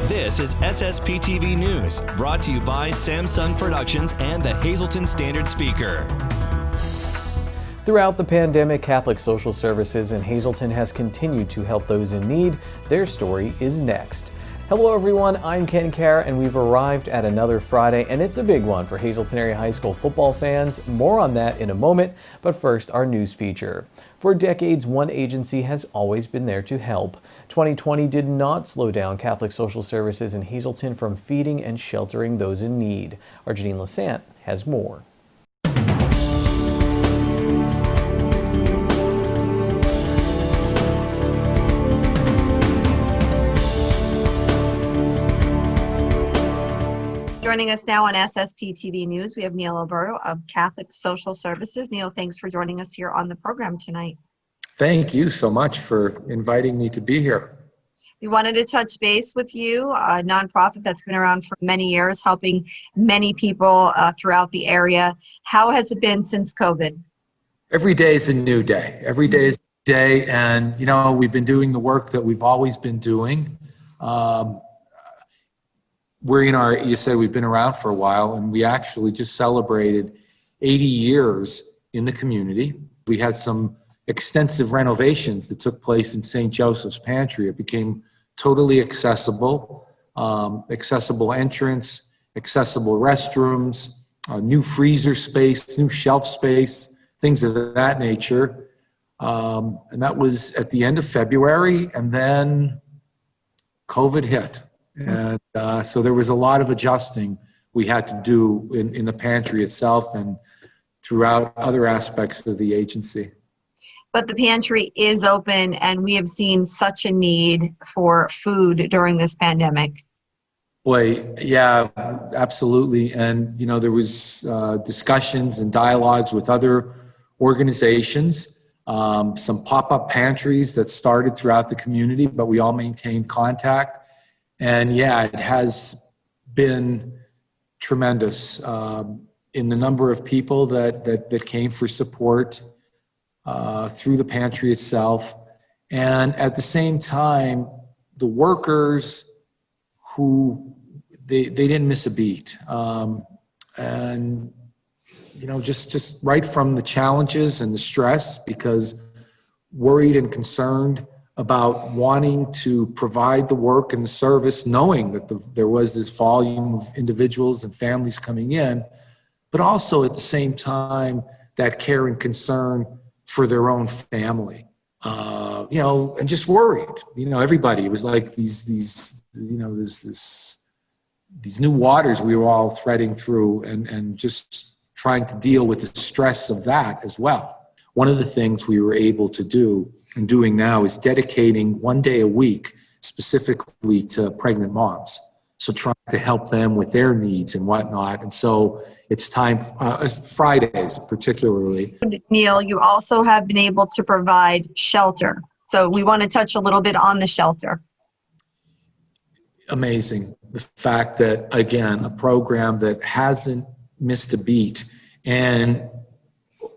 This is SSPTV News, brought to you by Samsung Productions and the Hazleton Standard Speaker. Throughout the pandemic, Catholic Social Services in Hazleton has continued to help those in need. Their story is next. Hello everyone, I'm Ken Kerr, and we've arrived at another Friday, and it's a big one for Hazleton Area High School football fans. More on that in a moment, but first, our news feature. For decades, one agency has always been there to help. 2020 did not slow down Catholic Social Services in Hazleton from feeding and sheltering those in need. Our Janine Lassant has more. Joining us now on SSPTV News, we have Neil Alberto of Catholic Social Services. Neil, thanks for joining us here on the program tonight. Thank you so much for inviting me to be here. We wanted to touch base with you, a nonprofit that's been around for many years, helping many people throughout the area. How has it been since COVID? Every day is a new day. Every day is a day, and you know, we've been doing the work that we've always been doing. You said we've been around for a while, and we actually just celebrated 80 years in the community. We had some extensive renovations that took place in St. Joseph's Pantry. It became totally accessible, accessible entrance, accessible restrooms, new freezer space, new shelf space, things of that nature. And that was at the end of February, and then COVID hit. And so there was a lot of adjusting we had to do in the pantry itself and throughout other aspects of the agency. But the pantry is open, and we have seen such a need for food during this pandemic. Boy, yeah, absolutely. And, you know, there was discussions and dialogues with other organizations, some pop-up pantries that started throughout the community, but we all maintained contact. And yeah, it has been tremendous in the number of people that came for support through the pantry itself. And at the same time, the workers who, they didn't miss a beat. And, you know, just right from the challenges and the stress, because worried and concerned about wanting to provide the work and the service, knowing that there was this volume of individuals and families coming in, but also at the same time, that care and concern for their own family, you know, and just worried. You know, everybody, it was like these new waters we were all threading through, and just trying to deal with the stress of that as well. One of the things we were able to do and doing now is dedicating one day a week specifically to pregnant moms. So trying to help them with their needs and whatnot. And so it's time, Fridays particularly. Neil, you also have been able to provide shelter. So we want to touch a little bit on the shelter. Amazing. The fact that, again, a program that hasn't missed a beat. And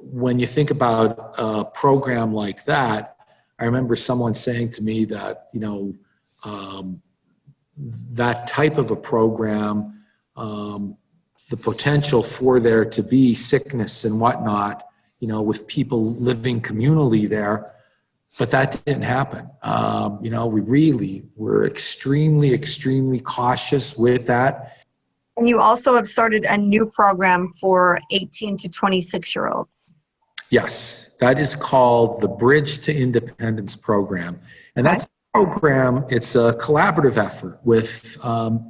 when you think about a program like that, I remember someone saying to me that, you know, that type of a program, the potential for there to be sickness and whatnot, you know, with people living communally there, but that didn't happen. You know, we really were extremely, extremely cautious with that. And you also have started a new program for 18 to 26-year-olds. Yes, that is called the Bridge to Independence program. And that's a program, it's a collaborative effort with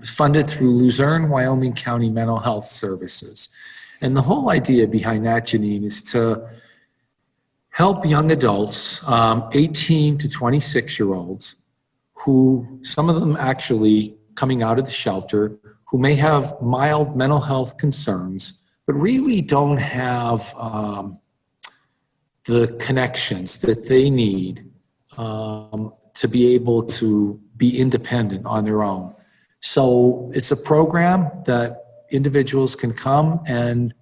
funded through Luzerne, Wyoming County Mental Health Services. And the whole idea behind that, Janine, is to help young adults, 18 to 26-year-olds, who, some of them actually coming out of the shelter, who may have mild mental health concerns, but really don't have the connections that they need to be able to be independent on their own. So it's a program that individuals can come and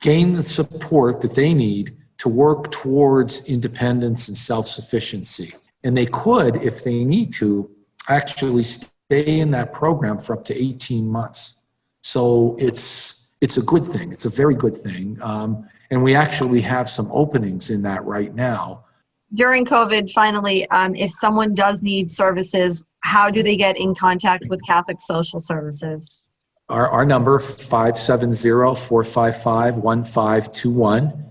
gain the support that they need to work towards independence and self-sufficiency. And they could, if they need to, actually stay in that program for up to 18 months. So it's a good thing. It's a very good thing. And we actually have some openings in that right now. During COVID, finally, if someone does need services, how do they get in contact with Catholic Social Services? Our number, 570-455-1521.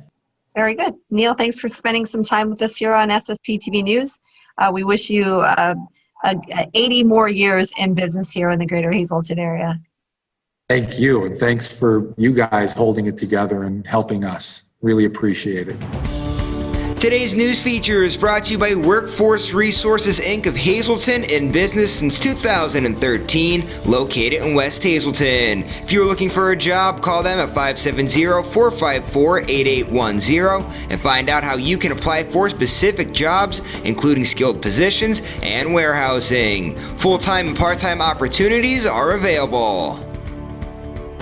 Very good. Neil, thanks for spending some time with us here on SSPTV News. We wish you 80 more years in business here in the greater Hazleton area. Thank you. And thanks for you guys holding it together and helping us. Really appreciate it. Today's news feature is brought to you by Workforce Resources Inc. of Hazleton, in business since 2013, located in West Hazleton. If you're looking for a job, call them at 570-454-8810 and find out how you can apply for specific jobs, including skilled positions and warehousing. Full-time and part-time opportunities are available.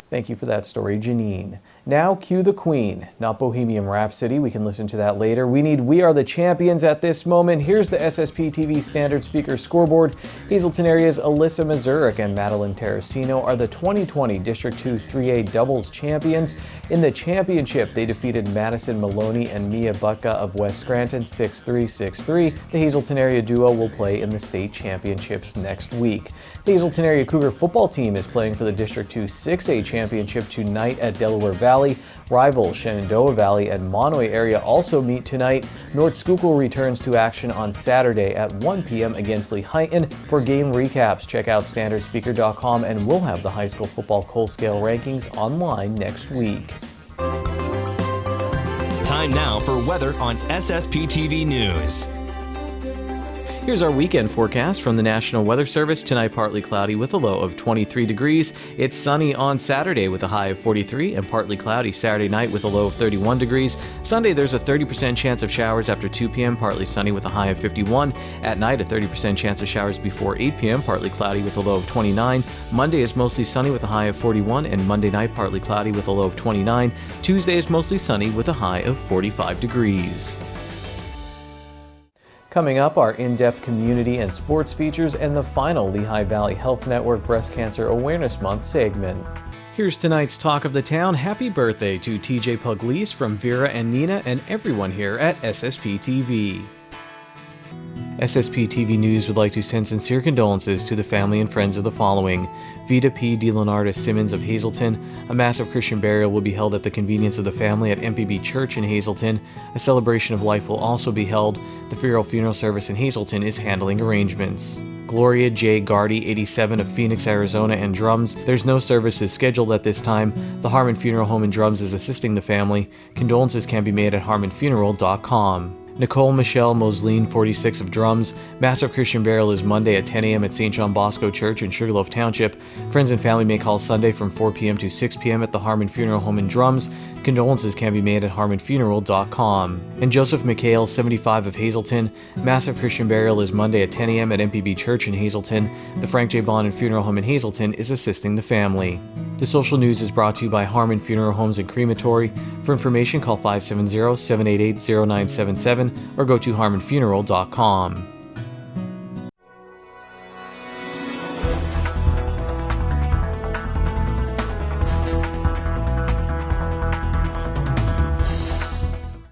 Thank you for that story, Janine. Now, cue the Queen, not Bohemian Rhapsody. We can listen to that later. We need We Are the Champions at this moment. Here's the SSPTV Standard Speaker scoreboard. Hazleton area's Alyssa Mazurek and Madeline Terracino are the 2020 District 2 3A doubles champions. In the championship, they defeated Madison Maloney and Mia Butka of West Scranton 6-3, 6-3. The Hazleton area duo will play in the state championships next week. The Hazleton area Cougar football team is playing for the District 2 6A championship tonight at Delaware Valley. Rivals Shenandoah Valley and Monoy area also meet tonight. North Schuylkill returns to action on Saturday at 1 p.m. against Lehighton. For game recaps, check out standardspeaker.com, and we'll have the high school football Cole Scale rankings online next week. Time now for weather on SSPTV News. Here's our weekend forecast from the National Weather Service. Tonight, partly cloudy with a low of 23 degrees. It's sunny on Saturday with a high of 43, and partly cloudy Saturday night with a low of 31 degrees. Sunday, there's a 30% chance of showers after 2 p.m., partly sunny with a high of 51. At night, a 30% chance of showers before 8 p.m., partly cloudy with a low of 29. Monday is mostly sunny with a high of 41, and Monday night, partly cloudy with a low of 29. Tuesday is mostly sunny with a high of 45 degrees. Coming up, our in-depth community and sports features and the final Lehigh Valley Health Network Breast Cancer Awareness Month segment. Here's tonight's Talk of the Town. Happy birthday to TJ Pugliese from Vera and Nina and everyone here at SSPTV. SSPTV News would like to send sincere condolences to the family and friends of the following. Vita P. DeLeonardo Simmons of Hazleton. A massive Christian burial will be held at the convenience of the family at MPB Church in Hazleton. A celebration of life will also be held. The funeral service in Hazleton is handling arrangements. Gloria J. Gardy, 87, of Phoenix, Arizona, and drums. There's no services scheduled at this time. The Harmon Funeral Home and Drums is assisting the family. Condolences can be made at harmonfuneral.com. Nicole Michelle Moslin, 46, of drums. Massive Christian burial is Monday at 10 a.m. at St. John Bosco Church in Sugarloaf Township. Friends and family may call Sunday from 4 p.m. to 6 p.m. at the Harmon Funeral Home and Drums. Condolences can be made at harmonfuneral.com. And Joseph McHale, 75, of Hazleton. Massive Christian burial is Monday at 10 a.m. at MPB Church in Hazleton. The Frank J. Bond and Funeral Home in Hazleton is assisting the family. The social news is brought to you by Harmon Funeral Homes and Crematory. For information, call 570-788-0977 or go to harmonfuneral.com.